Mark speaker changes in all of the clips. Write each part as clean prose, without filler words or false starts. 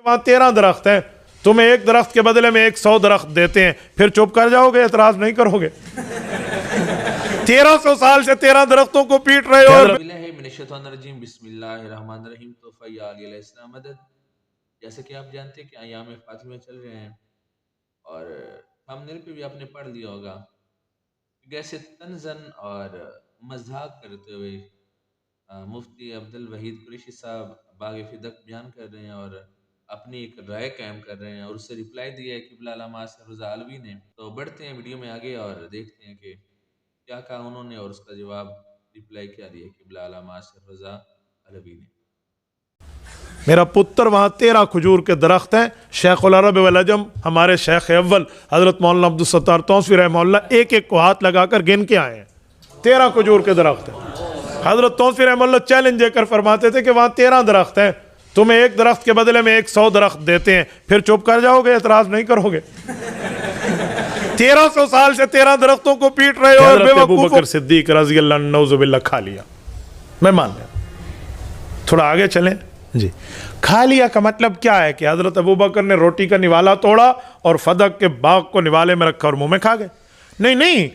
Speaker 1: وہاں 13 درخت ہیں، تمہیں ایک درخت کے بدلے میں 100 درخت دیتے ہیں، پھر چپ کر جاؤ گے؟ اعتراض نہیں کرو گے؟ 1300 سال سے 13 درختوں کو پیٹ رہے ہو.
Speaker 2: بسم اللہ الرحمن الرحیم. تحفہ یا علی علیہ السلام مدد. جیسے کہ آپ جانتے ہیں کہ ایام فاطمہ چل رہے ہیں، اور تھمبنیل پہ بھی آپ نے پڑھ لیا ہوگا، کیسے طنزاً اور مذاق کرتے ہوئے مفتی عبدالوحید قریشی صاحب باغ فدق بیان کر رہے ہیں اور اپنی ایک رائے قائم کر رہے ہیں، اور اس سے رپلائی دیا ہے قبلہ علامہ آصف رضا علوی نے. تو بڑھتے ہیں ویڈیو میں آگے اور دیکھتے ہیں کہ کیا کہا انہوں نے اور اس کا جواب رپلائی کیا دیا قبلہ علامہ آصف رضا علوی نے.
Speaker 1: میرا پتر وہاں 13 کھجور کے درخت ہیں. شیخ العرب والعجم ہمارے شیخ اول حضرت مولانا عبدالستار توسوی رحمہ اللہ ایک ایک کو ہاتھ لگا کر گن کے آئے ہیں. 13 کھجور کے درخت ہیں. حضرت توسوی رحمہ اللہ چیلنج دے کر فرماتے تھے کہ وہاں 13 درخت ہیں، تمہیں ایک درخت کے بدلے میں 100 درخت دیتے ہیں، پھر چپ کر جاؤ گے؟ اعتراض نہیں کرو گے؟ 1300 سال سے 13 درختوں کو پیٹ رہے ہو. حضرت ابوبکر صدیق رضی اللہ عنہ نعوذ باللہ کھا لیا. میں مان لیا. تھوڑا آگے چلیں جی. کھا لیا کا مطلب کیا ہے کہ حضرت ابوبکر نے روٹی کا نوالا توڑا اور فدق کے باغ کو نوالے میں رکھا اور منہ میں کھا گئے؟ نہیں،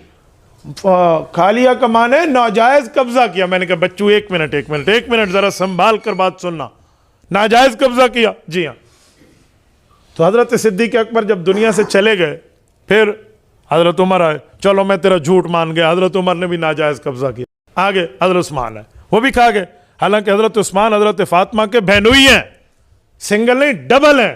Speaker 1: کھا لیا کا معنی ہے ناجائز قبضہ کیا. میں نے کہا بچو ایک منٹ ذرا سنبھال کر بات سننا. ناجائز قبضہ کیا؟ جی ہاں. تو حضرت صدیق اکبر جب دنیا سے چلے گئے، پھر حضرت عمر آئے، چلو میں تیرا جھوٹ مان گیا، حضرت عمر نے بھی ناجائز قبضہ کیا. آگے حضرت عثمان ہے، وہ بھی کھا گئے. حالانکہ حضرت عثمان حضرت فاطمہ کے بہنوئی ہیں، سنگل نہیں ڈبل ہیں.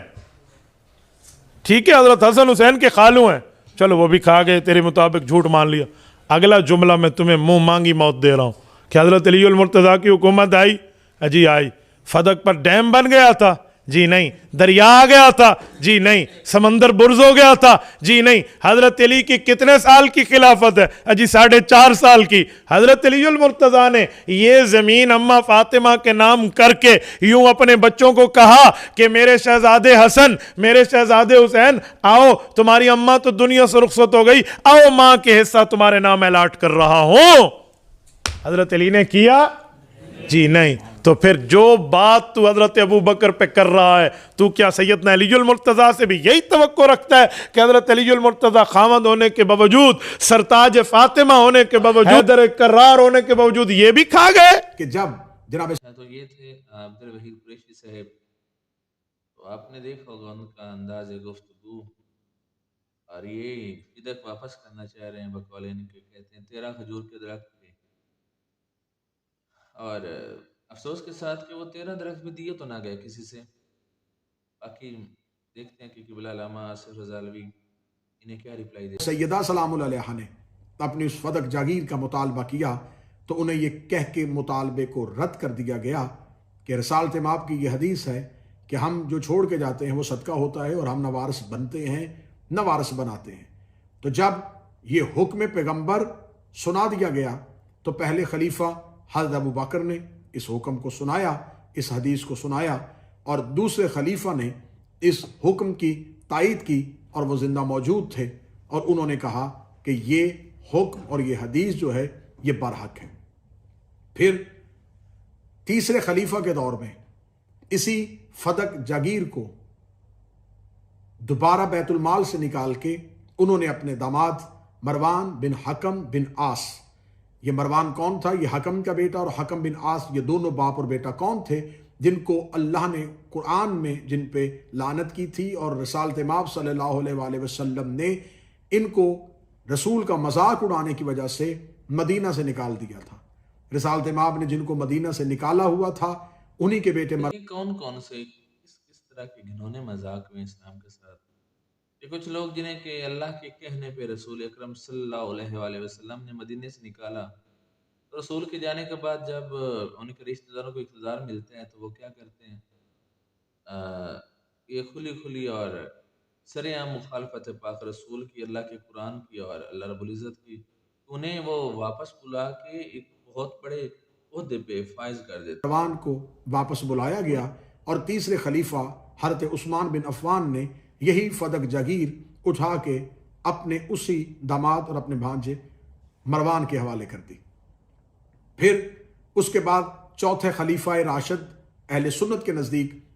Speaker 1: ٹھیک ہے، حضرت حسن حسین کے خالو ہیں، چلو وہ بھی کھا گئے، تیرے مطابق جھوٹ مان لیا. اگلا جملہ میں تمہیں منہ مانگی موت دے رہا ہوں کہ حضرت علی المرتضیٰ کی حکومت آئی، جی آئی. فدق پر ڈیم بن گیا تھا؟ جی نہیں. دریا آ گیا تھا؟ جی نہیں. سمندر برز ہو گیا تھا؟ جی نہیں. حضرت علی کی کتنے سال کی خلافت ہے؟ جی 4.5 سال کی. حضرت علی المرتضیٰ نے یہ زمین اماں فاطمہ کے نام کر کے یوں اپنے بچوں کو کہا کہ میرے شہزادے حسن، میرے شہزادے حسین، آؤ تمہاری اماں تو دنیا سے رخصت ہو گئی، آؤ ماں کے حصہ تمہارے نام الاٹ کر رہا ہوں. حضرت علی نے کیا؟ جی نہیں. تو پھر جو بات تو حضرت ابوبکر پہ کر رہا ہے، تو کیا سیدنا علی المرتضیٰ سے بھی یہی توقع رکھتا ہے کہ حضرت علی المرتضیٰ خاوند ہونے کے باوجود، سرتاج فاطمہ ہونے کے باوجود، حیدر کرار ہونے کے باوجود یہ بھی کھا گئے؟ کہ جب جناب
Speaker 2: تو یہ تھے عبدالوحید قریشی صاحب. تو آپ نے دیکھا ہوگا ان کا انداز گفتگو، اور یہ فدق واپس کرنا چاہ رہے ہیں بقول ان کے. کہتے ہیں 13 کھجور کے درخت تھے، اور افسوس کے ساتھ کہ وہ 13 درخت بھی دیے تو نہ گئے کسی سے. باقی دیکھتے ہیں کہ قبلہ علامہ آصف رضا علوی انہیں کیا رپلائی دے.
Speaker 3: سیدہ سلام علیہ نے اپنی اس فدق جاگیر کا مطالبہ کیا تو انہیں یہ کہہ کے مطالبے کو رد کر دیا گیا کہ رسالت مآب کی یہ حدیث ہے کہ ہم جو چھوڑ کے جاتے ہیں وہ صدقہ ہوتا ہے، اور ہم نہ وارث بنتے ہیں نہ وارث بناتے ہیں. تو جب یہ حکم پیغمبر سنا دیا گیا تو پہلے خلیفہ حضرت ابوبکر نے اس حکم کو سنایا، اس حدیث کو سنایا، اور دوسرے خلیفہ نے اس حکم کی تائید کی، اور وہ زندہ موجود تھے، اور انہوں نے کہا کہ یہ حکم اور یہ حدیث جو ہے یہ برحق ہے. پھر تیسرے خلیفہ کے دور میں اسی فدق جاگیر کو دوبارہ بیت المال سے نکال کے انہوں نے اپنے داماد مروان بن حکم بن عاص، یہ مروان کون تھا؟ یہ حکم کا بیٹا، اور حکم بن عاص، یہ دونوں باپ اور بیٹا کون تھے؟ جن کو اللہ نے قرآن میں جن پہ لعنت کی تھی، اور رسالت مآب صلی اللہ علیہ وآلہ وسلم نے ان کو رسول کا مذاق اڑانے کی وجہ سے مدینہ سے نکال دیا تھا. رسالت مآب نے جن کو مدینہ سے نکالا ہوا تھا انہی کے بیٹے
Speaker 2: کون سے کس طرح کے گھنونے مذاق میں اسلام کے ساتھ. کہ کچھ لوگ جنہیں کہ اللہ کے کہنے پہ رسول اکرم صلی اللہ علیہ وآلہ وسلم نے مدینے سے نکالا، تو رسول کے جانے کے بعد جب ان کے رشتہ داروں کو اقتدار ملتا ہے تو وہ کیا کرتے ہیں؟ یہ کھلی اور سرعام مخالفت پاک رسول کی، اللہ کے قرآن کی اور اللہ رب العزت کی، انہیں وہ واپس بلا کے ایک بہت بڑے عہدے پہ فائز کر دیتے.
Speaker 3: مروان کو واپس بلایا گیا، اور تیسرے خلیفہ حضرت عثمان بن عفان نے یہی فدق جاگیر اٹھا کے اپنے اسی داماد اور اپنے بھانجے مروان کے حوالے کر دی. پھر اس کے بعد چوتھے خلیفہ راشد اہل سنت کے نزدیک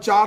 Speaker 3: 4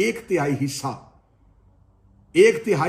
Speaker 3: 1/3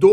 Speaker 3: 2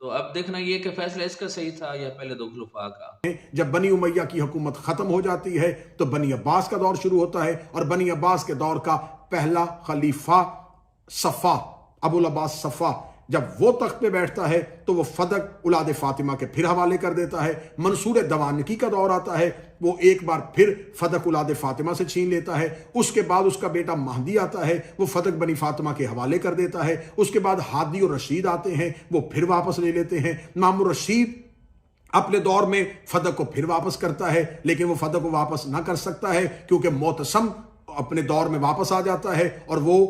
Speaker 2: تو اب دیکھنا یہ کہ فیصلہ اس کا صحیح تھا یا پہلے دو خلفاء کا.
Speaker 3: جب بنی امیہ کی حکومت ختم ہو جاتی ہے تو بنی عباس کا دور شروع ہوتا ہے، اور بنی عباس کے دور کا پہلا خلیفہ صفا، ابو العباس صفا، جب وہ تخت پہ بیٹھتا ہے تو وہ فدق اولاد فاطمہ کے پھر حوالے کر دیتا ہے. منصور دوانکی کا دور آتا ہے، وہ ایک بار پھر فدق اولاد فاطمہ سے چھین لیتا ہے. اس کے بعد اس کا بیٹا مہدی آتا ہے، وہ فدق بنی فاطمہ کے حوالے کر دیتا ہے. اس کے بعد ہادی اور رشید آتے ہیں، وہ پھر واپس لے لیتے ہیں. مامون الرشید اپنے دور میں فدق کو پھر واپس کرتا ہے، لیکن وہ فدق کو واپس نہ کر سکتا ہے کیونکہ معتصم اپنے دور میں واپس آ جاتا ہے اور وہ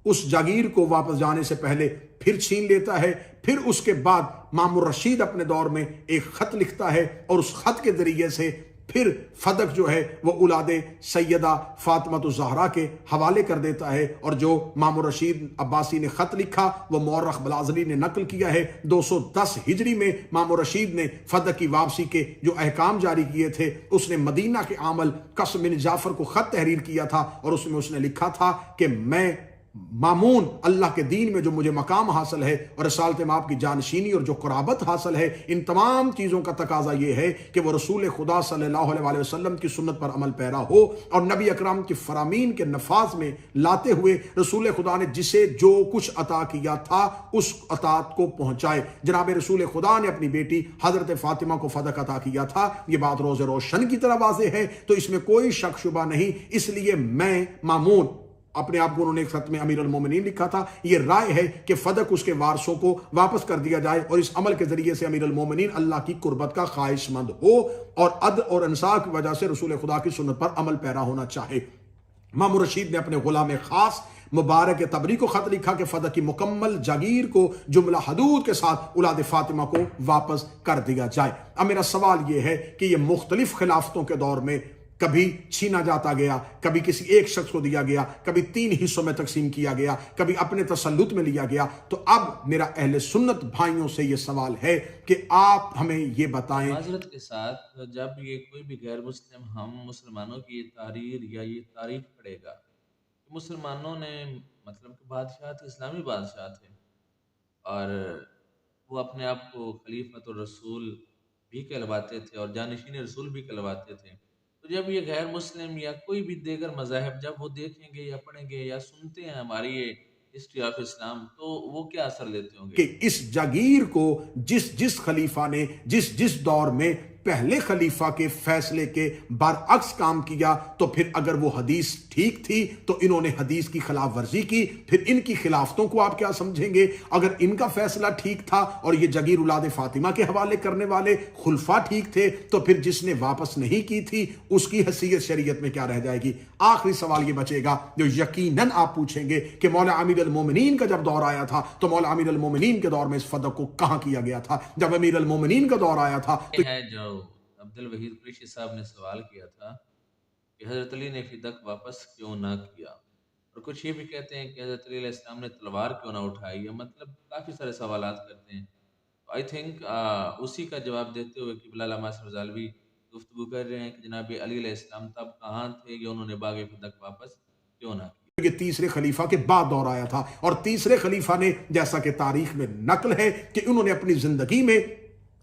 Speaker 3: اس جاگیر کو واپس جانے سے پہلے پھر چھین لیتا ہے. پھر اس کے بعد مامون الرشید اپنے دور میں ایک خط لکھتا ہے اور اس خط کے ذریعے سے پھر فدق جو ہے وہ اولاد سیدہ فاطمہ الزہرا کے حوالے کر دیتا ہے. اور جو مامون الرشید عباسی نے خط لکھا وہ مورخ بلازلی نے نقل کیا ہے. 210 ہجری میں مامون الرشید نے فدق کی واپسی کے جو احکام جاری کیے تھے، اس نے مدینہ کے عامل قاسم بن جعفر کو خط تحریر کیا تھا اور اس میں اس نے لکھا تھا کہ میں مامون اللہ کے دین میں جو مجھے مقام حاصل ہے اور رسالت مآب کی جانشینی اور جو قرابت حاصل ہے، ان تمام چیزوں کا تقاضا یہ ہے کہ وہ رسول خدا صلی اللہ علیہ وسلم کی سنت پر عمل پیرا ہو اور نبی اکرم کی فرامین کے نفاذ میں لاتے ہوئے رسول خدا نے جسے جو کچھ عطا کیا تھا اس عطات کو پہنچائے. جناب رسول خدا نے اپنی بیٹی حضرت فاطمہ کو فدق عطا کیا تھا، یہ بات روز روشن کی طرح واضح ہے، تو اس میں کوئی شک شبہ نہیں. اس لیے میں مامون، اپنے آپ کو انہوں نے ایک خط میں امیر المومنین لکھا تھا، یہ رائے ہے کہ فدق اس کے وارثوں کو واپس کر دیا جائے اور اس عمل کے ذریعے سے امیر المومنین اللہ کی قربت کا خواہش مند ہو اور عدل اور انصاف کی وجہ سے رسول خدا کی سنت پر عمل پیرا ہونا چاہے. مامون رشید نے اپنے غلام خاص مبارک تبری کو خط لکھا کہ فدق کی مکمل جاگیر کو جملہ حدود کے ساتھ اولاد فاطمہ کو واپس کر دیا جائے. اب میرا سوال یہ ہے کہ یہ مختلف خلافتوں کے دور میں کبھی چھینا جاتا گیا، کبھی کسی ایک شخص کو دیا گیا، کبھی 3 حصوں میں تقسیم کیا گیا، کبھی اپنے تسلط میں لیا گیا. تو اب میرا اہل سنت بھائیوں سے یہ سوال ہے کہ آپ ہمیں یہ بتائیں.
Speaker 2: معذرت کے ساتھ جب یہ کوئی بھی غیر مسلم ہم مسلمانوں کی یہ تحریر یا یہ تاریخ پڑھے گا کہ مسلمانوں نے مطلب کہ بادشاہ تھے، اسلامی بادشاہ تھے اور وہ اپنے آپ کو خلیفۃ الرسول بھی کہلواتے تھے اور جانشین رسول بھی کہلواتے تھے، تو جب یہ غیر مسلم یا کوئی بھی دیگر مذاہب جب وہ دیکھیں گے یا پڑھیں گے یا سنتے ہیں ہماری یہ ہسٹری آف اسلام، تو وہ کیا اثر لیتے ہوں گے
Speaker 3: کہ اس جاگیر کو جس خلیفہ نے جس دور میں پہلے خلیفہ کے فیصلے کے برعکس کام کیا، تو پھر اگر وہ حدیث ٹھیک تھی تو انہوں نے حدیث کی خلاف ورزی کی. پھر ان کی خلافتوں کو آپ کیا سمجھیں گے؟ اگر ان کا فیصلہ ٹھیک تھا اور یہ جاگیر اولاد فاطمہ کے حوالے کرنے والے خلفاء ٹھیک تھے، تو پھر جس نے واپس نہیں کی تھی اس کی حیثیت شریعت میں کیا رہ جائے گی؟ آخری سوال یہ بچے گا جو یقیناً آپ پوچھیں گے کہ مولا امیر المومنین کا جب دور آیا تھا تو مولا امیر المومنین کے دور میں اس فدق کو کہاں کیا گیا تھا؟ جب امیر المومنین کا دور آیا تھا تو
Speaker 2: ہے جو عبدالوحید قریشی صاحب نے سوال کیا تھا کہ حضرت علی نے فدق واپس کیوں نہ کیا، اور کچھ یہ بھی کہتے ہیں کہ حضرت علی علیہ السلام نے تلوار کیوں نہ اٹھائی، یا مطلب کافی سارے سوالات کرتے ہیں. آئی تھنک اسی کا جواب دیتے ہوئے قبلہ علامہ رضالوی گفتگو کر رہے ہیں کہ جناب علی علیہ السلام تب کہاں تھے یا انہوں نے باغ فدق واپس کیوں نہ کیا.
Speaker 3: یہ تیسرے خلیفہ کے بعد دور آیا تھا، اور تیسرے خلیفہ نے جیسا کہ تاریخ میں نقل ہے کہ انہوں نے اپنی زندگی میں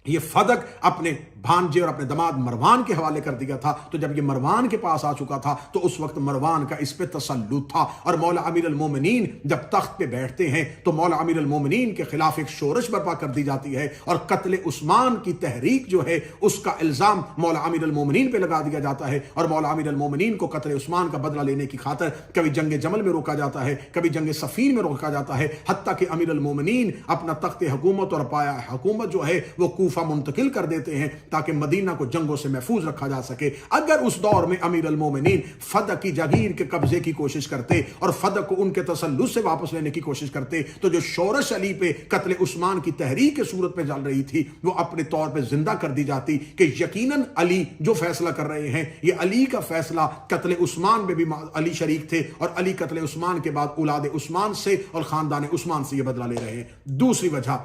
Speaker 3: یہ فدق اپنے بھانجے اور اپنے دماد مروان کے حوالے کر دیا تھا. تو جب یہ مروان کے پاس آ چکا تھا تو اس وقت مروان کا اس پہ تسلط تھا، اور مولا امیر المومنین جب تخت پہ بیٹھتے ہیں تو مولا امیر المومنین کے خلاف ایک شورش برپا کر دی جاتی ہے اور قتل عثمان کی تحریک جو ہے اس کا الزام مولا امیر المومنین پہ لگا دیا جاتا ہے، اور مولا امیر المومنین کو قتل عثمان کا بدلہ لینے کی خاطر کبھی جنگ جمل میں روکا جاتا ہے، کبھی جنگ صفین میں روکا جاتا ہے، حتیٰ کہ امیر المومنین اپنا تخت حکومت اور پایا حکومت جو ہے وہ کوفہ منتقل کر دیتے ہیں تاکہ مدینہ کو جنگوں سے محفوظ رکھا جا سکے. اگر اس دور میں امیر المومنین فدق کی جاگیر کے قبضے کی کوشش کرتے اور فدق کو ان کے تسلط سے واپس لینے کی کوشش کرتے تو جو شورش علی پہ قتل عثمان کی تحریک کے صورت پہ چل رہی تھی وہ اپنے طور پہ زندہ کر دی جاتی کہ یقیناً علی جو فیصلہ کر رہے ہیں یہ علی کا فیصلہ. قتل عثمان میں بھی علی شریک تھے اور علی قتل عثمان کے بعد اولاد عثمان سے اور خاندان عثمان سے یہ بدلہ لے رہے ہیں. دوسری وجہ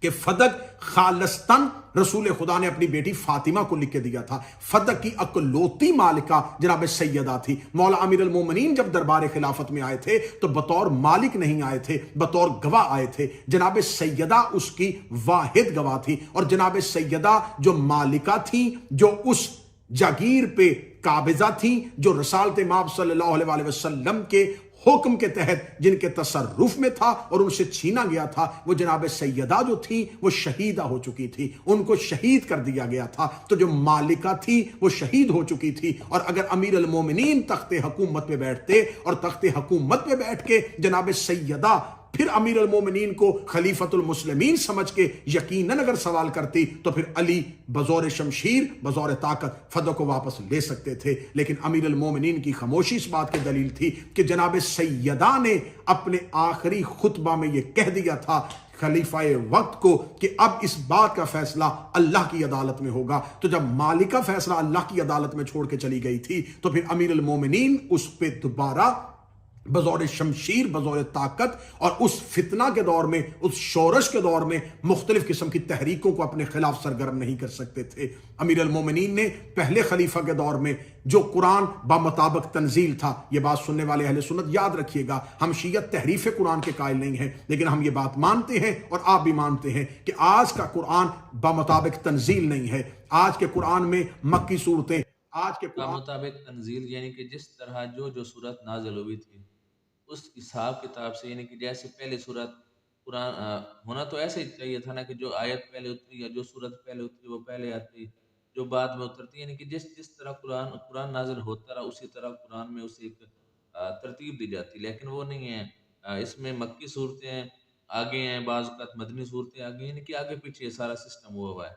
Speaker 3: کہ فدق خالصتاً رسول خدا نے اپنی بیٹی فاطمہ کو لکھ کے دیا تھا. فدق کی اکلوتی مالکہ جناب سیدہ تھی. مولا امیر المومنین جب دربار خلافت میں آئے تھے تو بطور مالک نہیں آئے تھے، بطور گواہ آئے تھے. جناب سیدہ اس کی واحد گواہ تھی، اور جناب سیدہ جو مالکہ تھیں، جو اس جاگیر پہ قابضہ تھیں، جو رسالت مآب صلی اللہ علیہ وسلم کے حکم کے تحت جن کے تصرف میں تھا اور ان سے چھینا گیا تھا، وہ جناب سیدہ جو تھی وہ شہیدہ ہو چکی تھی، ان کو شہید کر دیا گیا تھا. تو جو مالکہ تھی وہ شہید ہو چکی تھی. اور اگر امیر المومنین تخت حکومت پہ بیٹھتے اور تخت حکومت پہ بیٹھ کے جناب سیدہ پھر امیر المومنین کو خلیفۃ المسلمین سمجھ کے یقیناً اگر سوال کرتی تو پھر علی بزور شمشیر بزور طاقت فدق کو واپس لے سکتے تھے. لیکن امیر المومنین کی خاموشی اس بات کی دلیل تھی کہ جناب سیدہ نے اپنے آخری خطبہ میں یہ کہہ دیا تھا خلیفہ وقت کو کہ اب اس بات کا فیصلہ اللہ کی عدالت میں ہوگا. تو جب مالکہ فیصلہ اللہ کی عدالت میں چھوڑ کے چلی گئی تھی تو پھر امیر المومنین اس پہ دوبارہ بزور شمشیر بزور طاقت اور اس فتنہ کے دور میں، اس شورش کے دور میں مختلف قسم کی تحریکوں کو اپنے خلاف سرگرم نہیں کر سکتے تھے. امیر المومنین نے پہلے خلیفہ کے دور میں جو قرآن بمطابق تنزیل تھا، یہ بات سننے والے اہل سنت یاد رکھیے گا، ہم شیعہ تحریف قرآن کے قائل نہیں ہیں، لیکن ہم یہ بات مانتے ہیں اور آپ بھی مانتے ہیں کہ آج کا قرآن بمطابق تنزیل نہیں ہے. آج کے قرآن میں مکی صورتیں آج کے قرآن
Speaker 2: مطابق تنزیل یعنی کہ جس طرح جو صورت نازل ہوئی تھی اس حساب کتاب سے، یعنی کہ جیسے پہلے صورت قرآن ہونا تو ایسے ہی چاہیے تھا نا کہ جو آیت پہلے اتری یا جو صورت پہلے اتری وہ پہلے آتی، جو بعد میں اترتی، یعنی کہ جس طرح قرآن نازل ہوتا رہا اسی طرح قرآن میں اسے ایک ترتیب دی جاتی. لیکن وہ نہیں ہے، اس میں مکی صورتیں آگے ہیں، بعض اوقات مدنی صورتیں آگے، یعنی کہ آگے پیچھے سارا سسٹم ہوا ہے.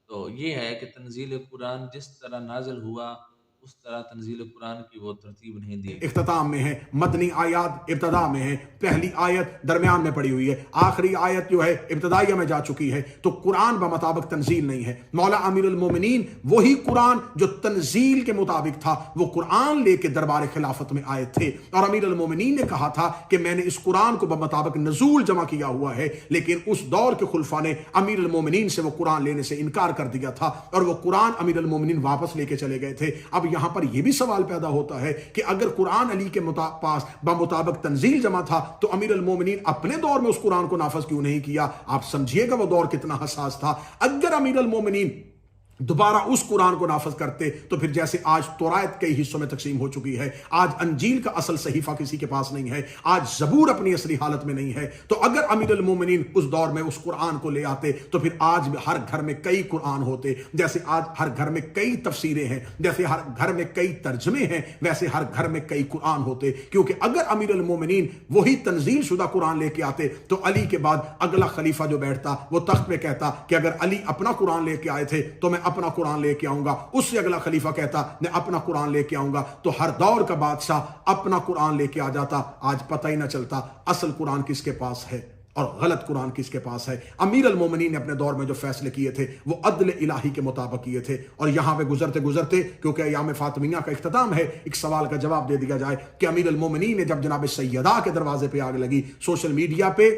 Speaker 2: تو یہ ہے کہ تنزیل قرآن جس طرح نازل ہوا اس طرح تنزیل قرآن کی وہ ترتیب نہیں دی.
Speaker 3: اختتام میں ہے، مدنی آیات ابتدا میں ہے، پہلی آیت درمیان میں پڑی ہوئی ہے، آخری آیت جو ہے ابتدائیہ میں جا چکی ہے. تو قرآن بمطابق تنزیل نہیں ہے. مولا امیر المومنین وہی قرآن جو تنزیل کے مطابق تھا وہ قرآن لے کے دربار خلافت میں آئے تھے، اور امیر المومنین نے کہا تھا کہ میں نے اس قرآن کو بمطابق نزول جمع کیا ہوا ہے. لیکن اس دور کے خلفاء نے امیر المومنین سے وہ قرآن لینے سے انکار کر دیا تھا اور وہ قرآن امیر المومنین واپس لے کے چلے گئے تھے. اب یہاں پر یہ بھی سوال پیدا ہوتا ہے کہ اگر قرآن علی کے پاس بمطابق تنزیل جمع تھا تو امیر المومنین اپنے دور میں اس قرآن کو نافذ کیوں نہیں کیا؟ آپ سمجھیے گا وہ دور کتنا حساس تھا. اگر امیر المومنین دوبارہ اس قرآن کو نافذ کرتے تو پھر جیسے آج تورات کئی حصوں میں تقسیم ہو چکی ہے، آج انجیل کا اصل صحیفہ کسی کے پاس نہیں ہے، آج زبور اپنی اصلی حالت میں نہیں ہے، تو اگر امیر المومنین اس دور میں اس قرآن کو لے آتے تو پھر آج ہر گھر میں کئی قرآن ہوتے. جیسے آج ہر گھر میں کئی تفسیریں ہیں، جیسے ہر گھر میں کئی ترجمے ہیں، ویسے ہر گھر میں کئی قرآن ہوتے. کیونکہ اگر امیر المومنین وہی تنزیل شدہ قرآن لے کے آتے تو علی کے بعد اگلا خلیفہ جو بیٹھتا وہ تخت پہ کہتا کہ اگر علی اپنا قرآن لے کے آئے تھے تو میں اپنا قرآن لے کے آؤں گا. اس سے اگلا خلیفہ کہتا میں اپنا قرآن لے کے آؤں گا. تو ہر دور کا بادشاہ اپنا قرآن لے کے آ جاتا. آج پتہ ہی نہ چلتا اصل قرآن کس کے پاس ہے اور غلط قرآن کس کے پاس ہے. امیر المومنین نے اپنے دور میں جو فیصلے کیے تھے وہ عدل الہی کے مطابق کیے تھے. اور یہاں پہ گزرتے کیونکہ ایام فاطمیہ کا اختتام ہے، ایک سوال کا جواب دے دیا جائے کہ امیر المومنین نے جب جناب سیدہ کے دروازے پہ آگ لگی، سوشل میڈیا پہ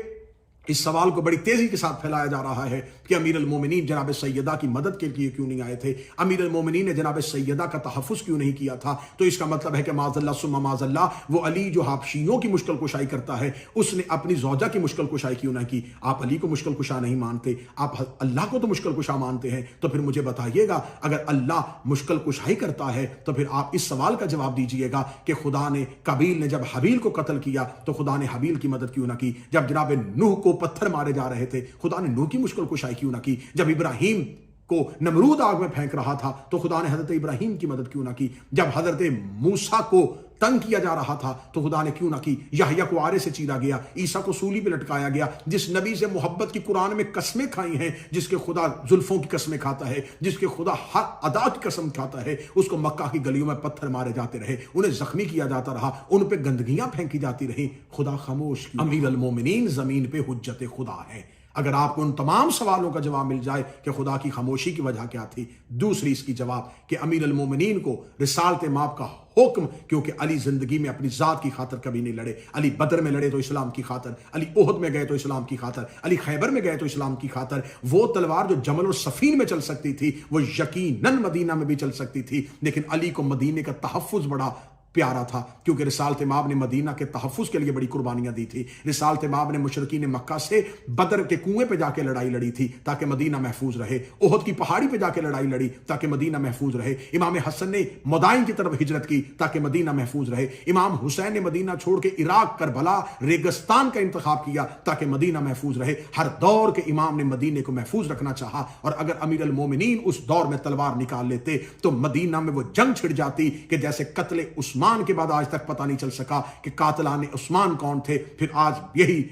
Speaker 3: اس سوال کو بڑی تیزی کے ساتھ پھیلایا جا رہا ہے کہ امیر المومنین جناب سیدہ کی مدد کے لیے کیوں نہیں آئے تھے، امیر المومنین نے جناب سیدہ کا تحفظ کیوں نہیں کیا تھا. تو اس کا مطلب ہے کہ معاذ اللہ ثم معاذ اللہ وہ علی جو حبشیوں کی مشکل کشائی کرتا ہے اس نے اپنی زوجہ کی مشکل کشائی کیوں نہ کی. آپ علی کو مشکل کشا نہیں مانتے، آپ اللہ کو تو مشکل کشا مانتے ہیں. تو پھر مجھے بتائیے گا اگر اللہ مشکل کشائی کرتا ہے تو پھر آپ اس سوال کا جواب دیجئے گا کہ خدا نے قابیل نے جب حابیل کو قتل کیا تو خدا نے حابیل کی مدد کیوں نہ کی؟ جب جناب نوح کو پتھر مارے جا رہے تھے خدا نے نوح کی مشکل کشائی کیوں نہ کی؟ جب ابراہیم کو نمرود آگ میں پھینک رہا تھا تو خدا نے حضرت ابراہیم کی مدد کیوں نہ کی؟ جب حضرت موسیٰ کو تنگ کیا جا رہا تھا تو خدا نے کیوں نہ کی؟ یحییٰ کو آرے سے چیرا گیا، عیسیٰ کو سولی پہ لٹکایا گیا، جس نبی سے محبت کی قرآن میں قسمیں کھائی ہیں، جس کے خدا زلفوں کی قسمیں کھاتا ہے، جس کے خدا ہر ادا کی قسم کھاتا ہے، اس کو مکہ کی گلیوں میں پتھر مارے جاتے رہے، انہیں زخمی کیا جاتا رہا، ان پہ گندگیاں پھینکی جاتی رہیں، خدا خاموش کیوں؟ امیر المومنین زمین پہ حجت خدا ہے. اگر آپ کو ان تمام سوالوں کا جواب مل جائے کہ خدا کی خاموشی کی وجہ کیا تھی، دوسری اس کی جواب کہ امیر المومنین کو رسالت مآب کا حکم، کیونکہ علی زندگی میں اپنی ذات کی خاطر کبھی نہیں لڑے، علی بدر میں لڑے تو اسلام کی خاطر، علی احد میں گئے تو اسلام کی خاطر، علی خیبر میں گئے تو اسلام کی خاطر۔ وہ تلوار جو جمل اور صفین میں چل سکتی تھی وہ یقیناً مدینہ میں بھی چل سکتی تھی، لیکن علی کو مدینے کا تحفظ بڑا پیارا تھا، کیونکہ رسالت مآب نے مدینہ کے تحفظ کے لیے بڑی قربانیاں دی تھی۔ رسالت مآب نے مشرکین مکہ سے بدر کے کنویں پہ جا کے لڑائی لڑی تھی تاکہ مدینہ محفوظ رہے، احد کی پہاڑی پہ جا کے لڑائی لڑی تاکہ مدینہ محفوظ رہے، امام حسن نے مدائن کی طرف ہجرت کی تاکہ مدینہ محفوظ رہے، امام حسین نے مدینہ چھوڑ کے عراق، کربلا، ریگستان کا انتخاب کیا تاکہ مدینہ محفوظ رہے۔ ہر دور کے امام نے مدینے کو محفوظ رکھنا چاہا، اور اگر امیر المومنین اس دور میں تلوار نکال لیتے تو مدینہ میں وہ جنگ چھڑ جاتی کہ جیسے قتل عثمان کے بعد آج تک پتہ نہیں چل سکا کہ قاتلان عثمان کون تھے، پھر آج یہی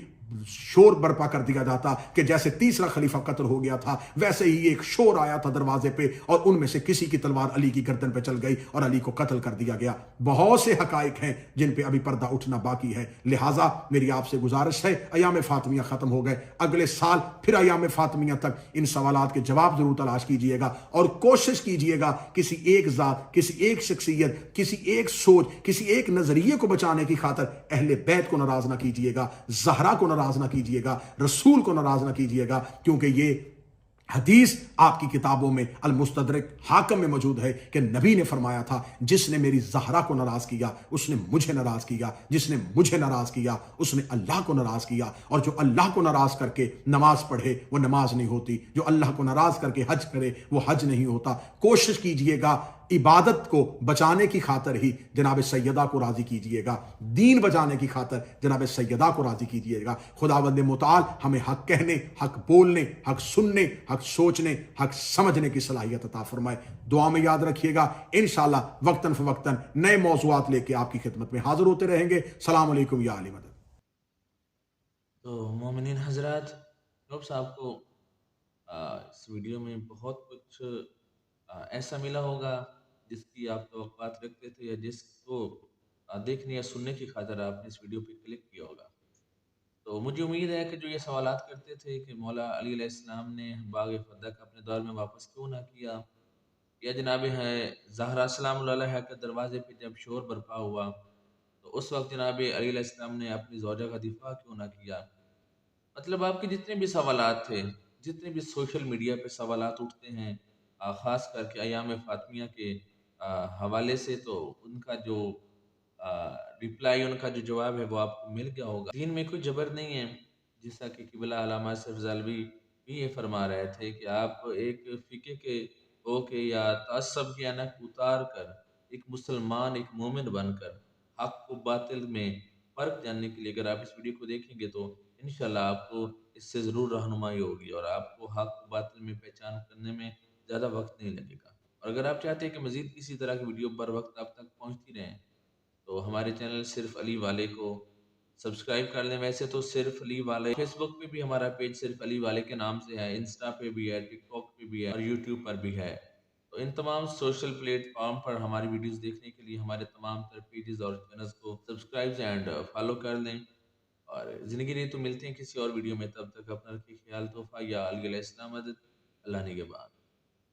Speaker 3: شور برپا کر دیا جاتا کہ جیسے تیسرا خلیفہ قتل ہو گیا تھا، ویسے ہی ایک شور آیا تھا دروازے پہ اور ان میں سے کسی کی تلوار علی کی گردن پہ چل گئی اور علی کو قتل کر دیا گیا۔ بہت سے حقائق ہیں جن پہ ابھی پردہ اٹھنا باقی ہے، لہٰذا میری آپ سے گزارش ہے، ایام فاطمیہ ختم ہو گئے، اگلے سال پھر ایام فاطمیہ تک ان سوالات کے جواب ضرور تلاش کیجئے گا، اور کوشش کیجئے گا کسی ایک ذات، کسی ایک شخصیت، کسی ایک سوچ، کسی ایک نظریے کو بچانے کی خاطر اہل بیت کو ناراض نہ کیجئے گا، زہرا کو ناراض نہ کیجئے گا، رسول کو ناراض نہ کیجئے گا، کیونکہ یہ حدیث آپ کی کتابوں میں المستدرک حاکم میں موجود ہے کہ نبی نے فرمایا تھا، جس نے میری زہرا کو ناراض کیا اس نے مجھے ناراض کیا، جس نے مجھے ناراض کیا اس نے اللہ کو ناراض کیا، اور جو اللہ کو ناراض کر کے نماز پڑھے وہ نماز نہیں ہوتی، جو اللہ کو ناراض کر کے حج کرے وہ حج نہیں ہوتا۔ کوشش کیجئے گا عبادت کو بچانے کی خاطر ہی جناب سیدہ کو راضی کیجئے گا، دین بچانے کی خاطر جناب سیدہ کو راضی کیجئے گا۔ خداوند متعال ہمیں حق کہنے، حق بولنے، حق سننے، حق سوچنے، حق سمجھنے کی صلاحیت عطا فرمائے۔ دعا میں یاد رکھیے گا، انشاءاللہ وقتاً فوقتاً نئے موضوعات لے کے آپ کی خدمت میں حاضر ہوتے رہیں گے۔ السلام علیکم یا علی مدد۔
Speaker 2: تو مومنین حضرات، ڈاکٹر صاحب کو اس ویڈیو میں بہت کچھ ایسا ملا ہوگا جس کی آپ توقعات رکھتے تھے، یا جس کو دیکھنے یا سننے کی خاطر آپ نے اس ویڈیو پہ کلک کیا ہوگا۔ تو مجھے امید ہے کہ جو یہ سوالات کرتے تھے کہ مولا علی علیہ السلام نے باغ فدق اپنے دور میں واپس کیوں نہ کیا، یا جناب ہے زہرا سلام اللہ علیہ کے دروازے پہ جب شور برپا ہوا تو اس وقت جناب علی علیہ السلام نے اپنی زوجہ کا دفاع کیوں نہ کیا، مطلب آپ کے جتنے بھی سوالات تھے، جتنے بھی سوشل میڈیا پہ سوالات اٹھتے ہیں، خاص کر کے ایام فاطمیہ کے حوالے سے، تو ان کا جو ریپلائی، ان کا جو جواب ہے وہ آپ کو مل گیا ہوگا۔ دین میں کوئی جبر نہیں ہے، جیسا کہ قبلہ علامہ اشرف ظلوی بھی یہ فرما رہے تھے کہ آپ ایک فقہ کے ہو کے یا تعصب کی انک اتار کر ایک مسلمان، ایک مومن بن کر حق و باطل میں فرق جاننے کے لیے اگر آپ اس ویڈیو کو دیکھیں گے تو انشاءاللہ آپ کو اس سے ضرور رہنمائی ہوگی، اور آپ کو حق و باطل میں پہچان کرنے میں زیادہ وقت نہیں لگے گا۔ اور اگر آپ چاہتے ہیں کہ مزید اسی طرح کی ویڈیو بر وقت آپ تک پہنچتی رہیں تو ہمارے چینل صرف علی والے کو سبسکرائب کر لیں۔ ویسے تو صرف علی والے، فیس بک پہ بھی ہمارا پیج صرف علی والے کے نام سے ہے، انسٹا پہ بھی ہے، ٹک ٹاک پہ بھی ہے، اور یوٹیوب پر بھی ہے۔ تو ان تمام سوشل پلیٹ فارم پر ہماری ویڈیوز دیکھنے کے لیے ہمارے تمام تر پیجز اور چینلز کو سبسکرائب اینڈ فالو کر لیں۔ اور زندگی رہی تو ملتے ہیں کسی اور ویڈیو میں، تب تک اپنا رکھیے خیال، تحفہ یا علی علیہ السلام مدد، اللہ نگہبان۔